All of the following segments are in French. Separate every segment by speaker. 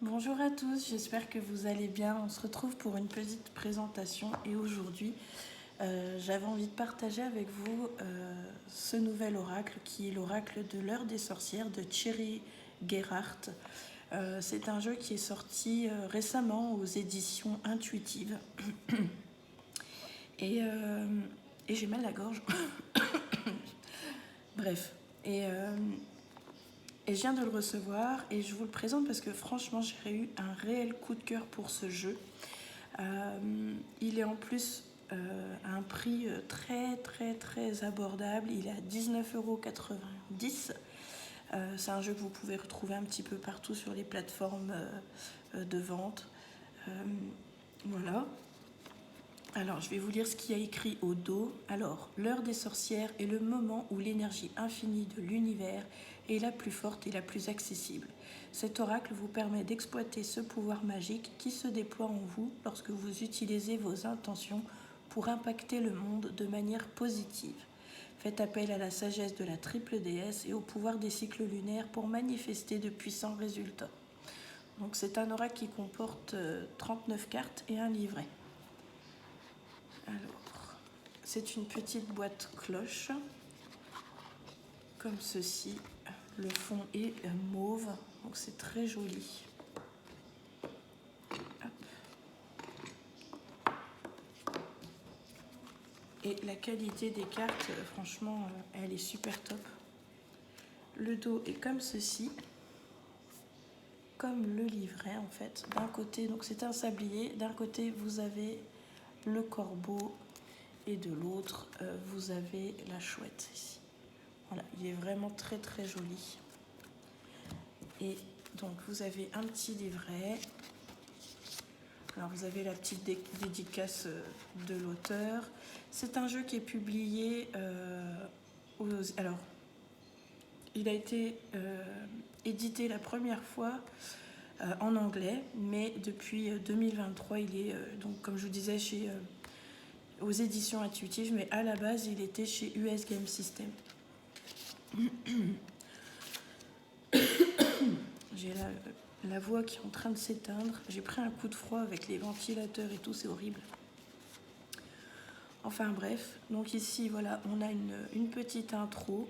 Speaker 1: Bonjour à tous, j'espère que vous allez bien. On se retrouve pour une petite présentation et aujourd'hui j'avais envie de partager avec vous ce nouvel oracle qui est l'oracle de l'heure des sorcières de Thierry Gerhardt. C'est un jeu qui est sorti récemment aux éditions intuitives et, euh, et j'ai mal à la gorge. Bref, et je viens de le recevoir et je vous le présente parce que franchement j'ai eu un réel coup de cœur pour ce jeu. Il est en plus à un prix très abordable. Il est à 19,90 €. C'est un jeu que vous pouvez retrouver un petit peu partout sur les plateformes de vente. Voilà. Alors, je vais vous lire ce qu'il y a écrit au dos. Alors, l'heure des sorcières est le moment où l'énergie infinie de l'univers est la plus forte et la plus accessible. Cet oracle vous permet d'exploiter ce pouvoir magique qui se déploie en vous lorsque vous utilisez vos intentions pour impacter le monde de manière positive. Faites appel à la sagesse de la triple déesse et au pouvoir des cycles lunaires pour manifester de puissants résultats. Donc, c'est un oracle qui comporte 39 cartes et un livret. Alors, c'est une petite boîte cloche, comme ceci. Le fond est mauve, donc c'est très joli. Hop. Et la qualité des cartes, franchement, elle est super top. Le dos est comme ceci, comme le livret en fait. D'un côté, donc c'est un sablier, d'un côté vous avez le corbeau et de l'autre vous avez la chouette ici. Voilà, il est vraiment très joli. Et donc vous avez un petit livret. Alors vous avez la petite dédicace de l'auteur. C'est un jeu qui est publié alors il a été édité la première fois en anglais, mais depuis 2023 il est donc comme je vous disais aux éditions intuitives, mais à la base il était chez US Game System. J'ai la voix qui est en train de s'éteindre. J'ai pris un coup de froid avec les ventilateurs et tout, c'est horrible. Enfin bref, donc ici voilà, on a une petite intro.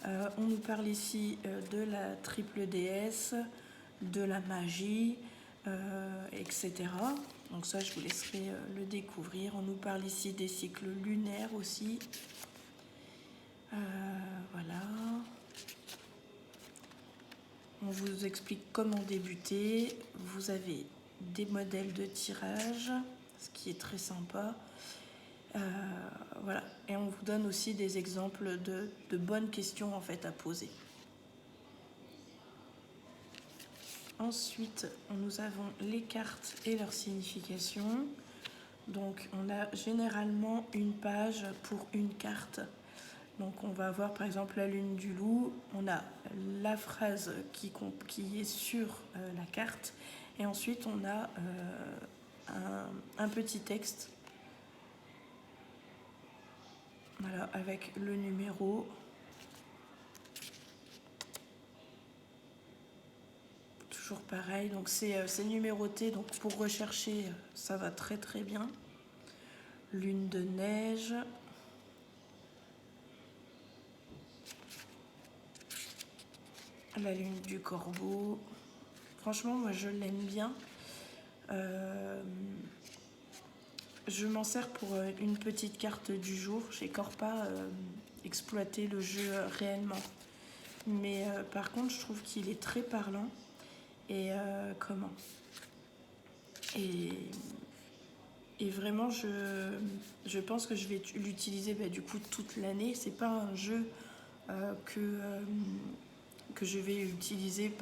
Speaker 1: On nous parle ici de la triple déesse, de la magie, etc. Donc ça, je vous laisserai le découvrir. On nous parle ici des cycles lunaires aussi. Voilà. On vous explique comment débuter. Vous avez des modèles de tirage, ce qui est très sympa. Voilà. Et on vous donne aussi des exemples de bonnes questions en fait à poser. Ensuite, nous avons les cartes et leur signification. Donc, on a généralement une page pour une carte. Donc, on va avoir par exemple la lune du loup. On a la phrase qui est sur la carte. Et ensuite, on a un petit texte. Voilà, avec le numéro. Toujours pareil, donc c'est numéroté, donc pour rechercher, ça va très bien. Lune de neige. La lune du corbeau. Franchement, moi je l'aime bien. Je m'en sers pour une petite carte du jour. J'ai encore pas exploité le jeu réellement. Mais par contre, je trouve qu'il est très parlant. Et Et vraiment, je pense que je vais l'utiliser du coup toute l'année. C'est pas un jeu que je vais utiliser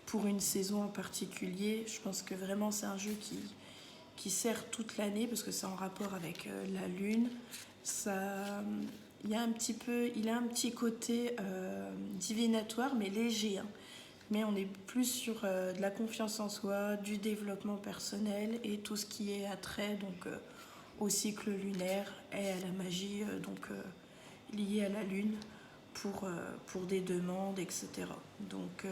Speaker 1: pour une saison en particulier. Je pense que vraiment c'est un jeu qui sert toute l'année parce que c'est en rapport avec la lune. Il a un petit côté divinatoire mais léger. Hein. Mais on est plus sur de la confiance en soi, du développement personnel et tout ce qui est attrait donc, au cycle lunaire et à la magie liée à la lune pour des demandes, etc. Donc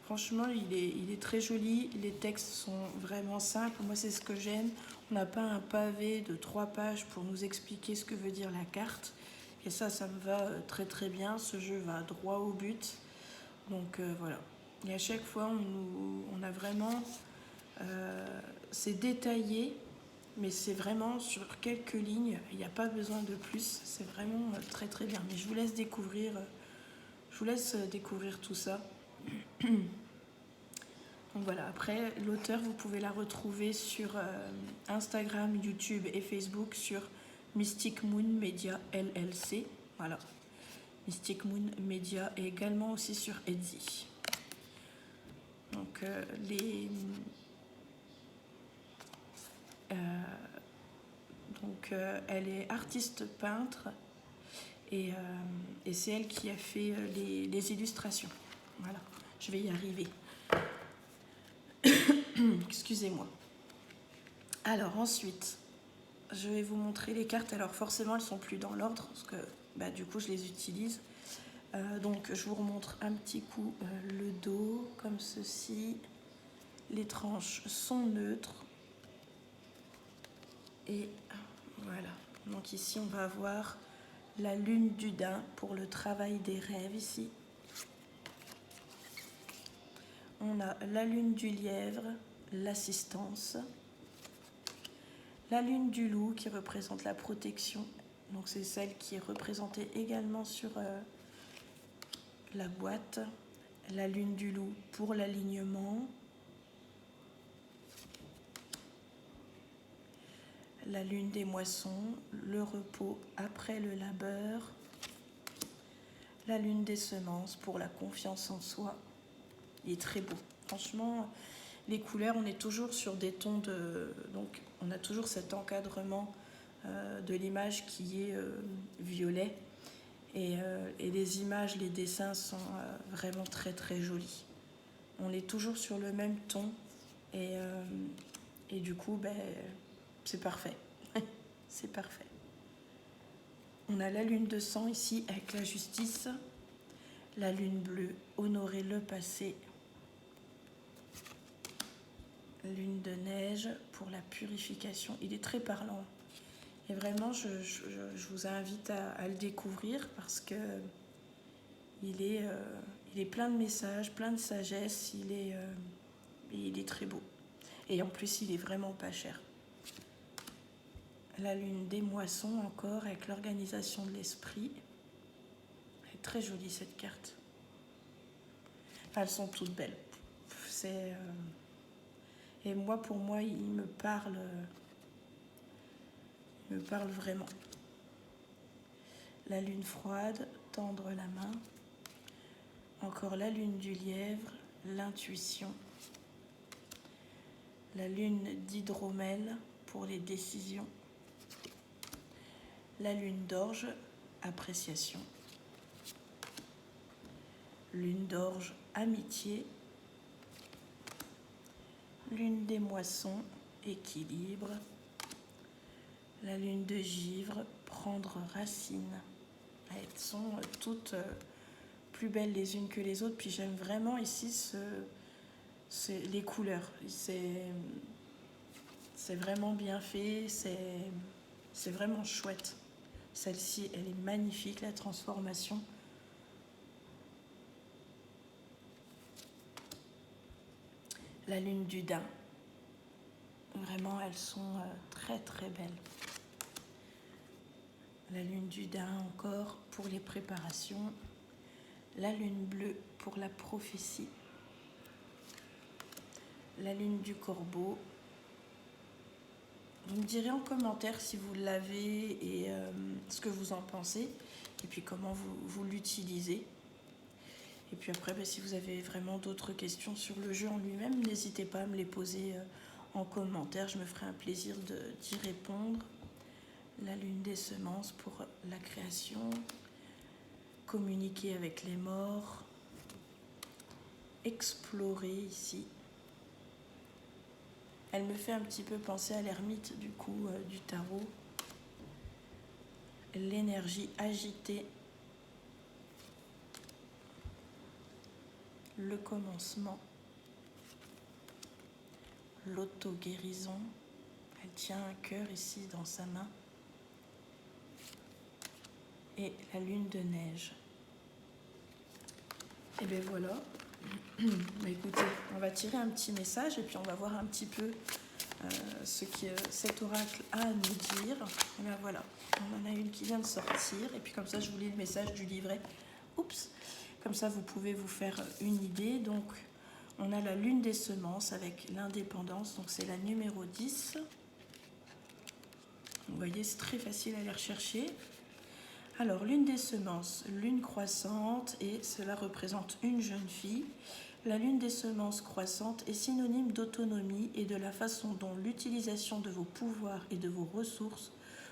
Speaker 1: Franchement, il est très joli. Les textes sont vraiment simples. Moi, c'est ce que j'aime. On n'a pas un pavé de 3 pages pour nous expliquer ce que veut dire la carte. Et ça me va très très bien. Ce jeu va droit au but. Donc voilà. Et à chaque fois, on a vraiment... c'est détaillé, mais c'est vraiment sur quelques lignes. Il n'y a pas besoin de plus. C'est vraiment très très bien. Mais je vous laisse découvrir tout ça. Donc voilà, après l'auteur, vous pouvez la retrouver sur Instagram, YouTube et Facebook sur Mystic Moon Media LLC. Voilà, Mystic Moon Media et également aussi sur Etsy. Donc elle est artiste peintre et c'est elle qui a fait les illustrations. Voilà, je vais y arriver. Excusez-moi. Alors ensuite, je vais vous montrer les cartes. Alors forcément, elles sont plus dans l'ordre parce que du coup, je les utilise. Donc, je vous remontre un petit coup le dos comme ceci. Les tranches sont neutres. Et voilà. Donc ici, on va avoir la lune du daim pour le travail des rêves ici. On a la lune du lièvre, l'assistance. La lune du loup qui représente la protection. Donc c'est celle qui est représentée également sur la boîte. La lune du loup pour l'alignement. La lune des moissons, le repos après le labeur. La lune des semences pour la confiance en soi. Il est très beau. Franchement, les couleurs, on est toujours sur des tons de... Donc, on a toujours cet encadrement de l'image qui est violet. Et les images, les dessins sont vraiment très très jolis. On est toujours sur le même ton. Et du coup, c'est parfait. C'est parfait. On a la lune de sang ici avec la justice. La lune bleue, honorer le passé. Lune de neige pour la purification. Il est très parlant. Et vraiment, je vous invite à le découvrir parce que il est plein de messages, plein de sagesse. Il est très beau. Et en plus, il est vraiment pas cher. La lune des moissons encore avec l'organisation de l'esprit. Elle est très jolie cette carte. Enfin, elles sont toutes belles. Et moi, pour moi, il me parle vraiment. La lune froide, tendre la main. Encore la lune du lièvre, l'intuition. La lune d'hydromel pour les décisions. La lune d'orge, appréciation. Lune d'orge, amitié. Lune des moissons, équilibre. La lune de givre, prendre racine. Elles sont toutes plus belles les unes que les autres. Puis j'aime vraiment ici les couleurs. C'est vraiment bien fait. C'est vraiment chouette. Celle-ci, elle est magnifique, la transformation. La lune du daim. Vraiment, elles sont très très belles. La lune du daim encore pour les préparations. La lune bleue pour la prophétie. La lune du corbeau. Vous me direz en commentaire si vous l'avez et ce que vous en pensez. Et puis comment vous l'utilisez. Et puis après, si vous avez vraiment d'autres questions sur le jeu en lui-même, n'hésitez pas à me les poser en commentaire. Je me ferai un plaisir d'y répondre. La lune des semences pour la création. Communiquer avec les morts. Explorer ici. Elle me fait un petit peu penser à l'ermite du coup du tarot. L'énergie agitée. le commencement, l'auto-guérison. Elle tient un cœur ici dans sa main. Et la lune de neige. Et bien voilà. Écoutez, on va tirer un petit message et puis on va voir un petit peu ce que cet oracle a à nous dire. Et bien voilà, on en a une qui vient de sortir. Et puis comme ça, je vous lis le message du livret. Oups. Comme ça, vous pouvez vous faire une idée. Donc, on a la lune des semences avec l'indépendance. Donc, c'est la numéro 10. Vous voyez, c'est très facile à aller rechercher. Alors, lune des semences, lune croissante, et cela représente une jeune fille. La lune des semences croissante est synonyme d'autonomie et de la façon dont l'utilisation de vos pouvoirs et de vos ressources,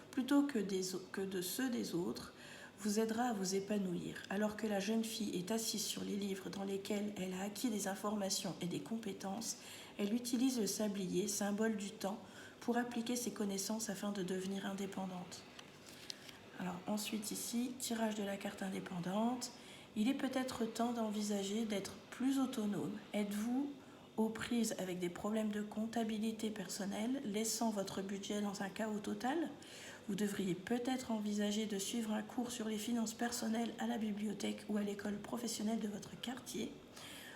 Speaker 1: plutôt que de ceux des autres, vous aidera à vous épanouir. Alors que la jeune fille est assise sur les livres dans lesquels elle a acquis des informations et des compétences, elle utilise le sablier, symbole du temps, pour appliquer ses connaissances afin de devenir indépendante. Alors ensuite ici, tirage de la carte indépendante. Il est peut-être temps d'envisager d'être plus autonome. Êtes-vous aux prises avec des problèmes de comptabilité personnelle, laissant votre budget dans un chaos total ? Vous devriez peut-être envisager de suivre un cours sur les finances personnelles à la bibliothèque ou à l'école professionnelle de votre quartier.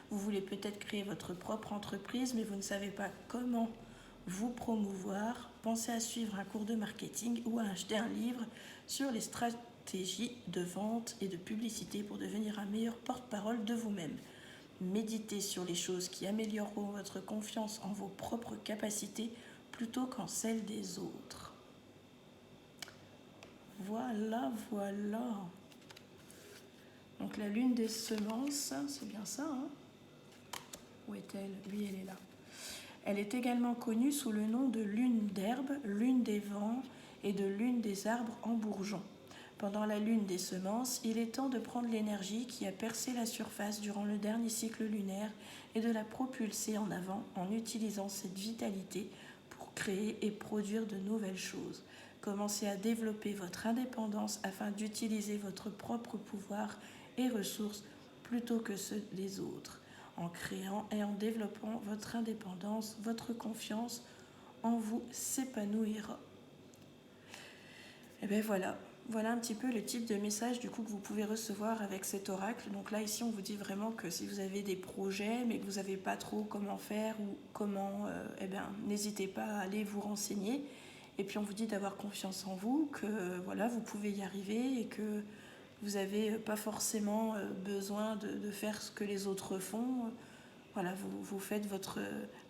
Speaker 1: Vous voulez peut-être créer votre propre entreprise, mais vous ne savez pas comment vous promouvoir. Pensez à suivre un cours de marketing ou à acheter un livre sur les stratégies de vente et de publicité pour devenir un meilleur porte-parole de vous-même. Méditez sur les choses qui amélioreront votre confiance en vos propres capacités plutôt qu'en celles des autres. Voilà, voilà. Donc la lune des semences, c'est bien ça, hein ? Où est-elle ? Oui, elle est là. Elle est également connue sous le nom de lune d'herbe, lune des vents et de lune des arbres en bourgeons. Pendant la lune des semences, il est temps de prendre l'énergie qui a percé la surface durant le dernier cycle lunaire et de la propulser en avant en utilisant cette vitalité pour créer et produire de nouvelles choses. Commencez à développer votre indépendance afin d'utiliser votre propre pouvoir et ressources plutôt que ceux des autres. En créant et en développant votre indépendance, votre confiance en vous s'épanouira. Et bien voilà. Voilà un petit peu le type de message du coup que vous pouvez recevoir avec cet oracle. Donc là ici on vous dit vraiment que si vous avez des projets mais que vous savez pas trop comment faire ou comment, n'hésitez pas à aller vous renseigner. Et puis on vous dit d'avoir confiance en vous, que voilà vous pouvez y arriver et que vous n'avez pas forcément besoin de faire ce que les autres font. Voilà, vous faites votre,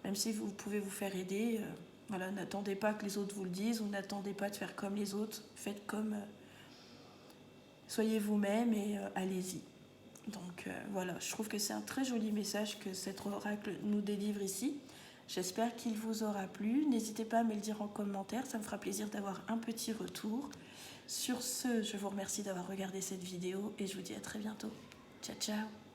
Speaker 1: même si vous pouvez vous faire aider. Voilà, n'attendez pas que les autres vous le disent ou n'attendez pas de faire comme les autres. Faites comme soyez vous-même et allez-y. Donc voilà, je trouve que c'est un très joli message que cet oracle nous délivre ici. J'espère qu'il vous aura plu. N'hésitez pas à me le dire en commentaire, ça me fera plaisir d'avoir un petit retour. Sur ce, je vous remercie d'avoir regardé cette vidéo et je vous dis à très bientôt. Ciao, ciao.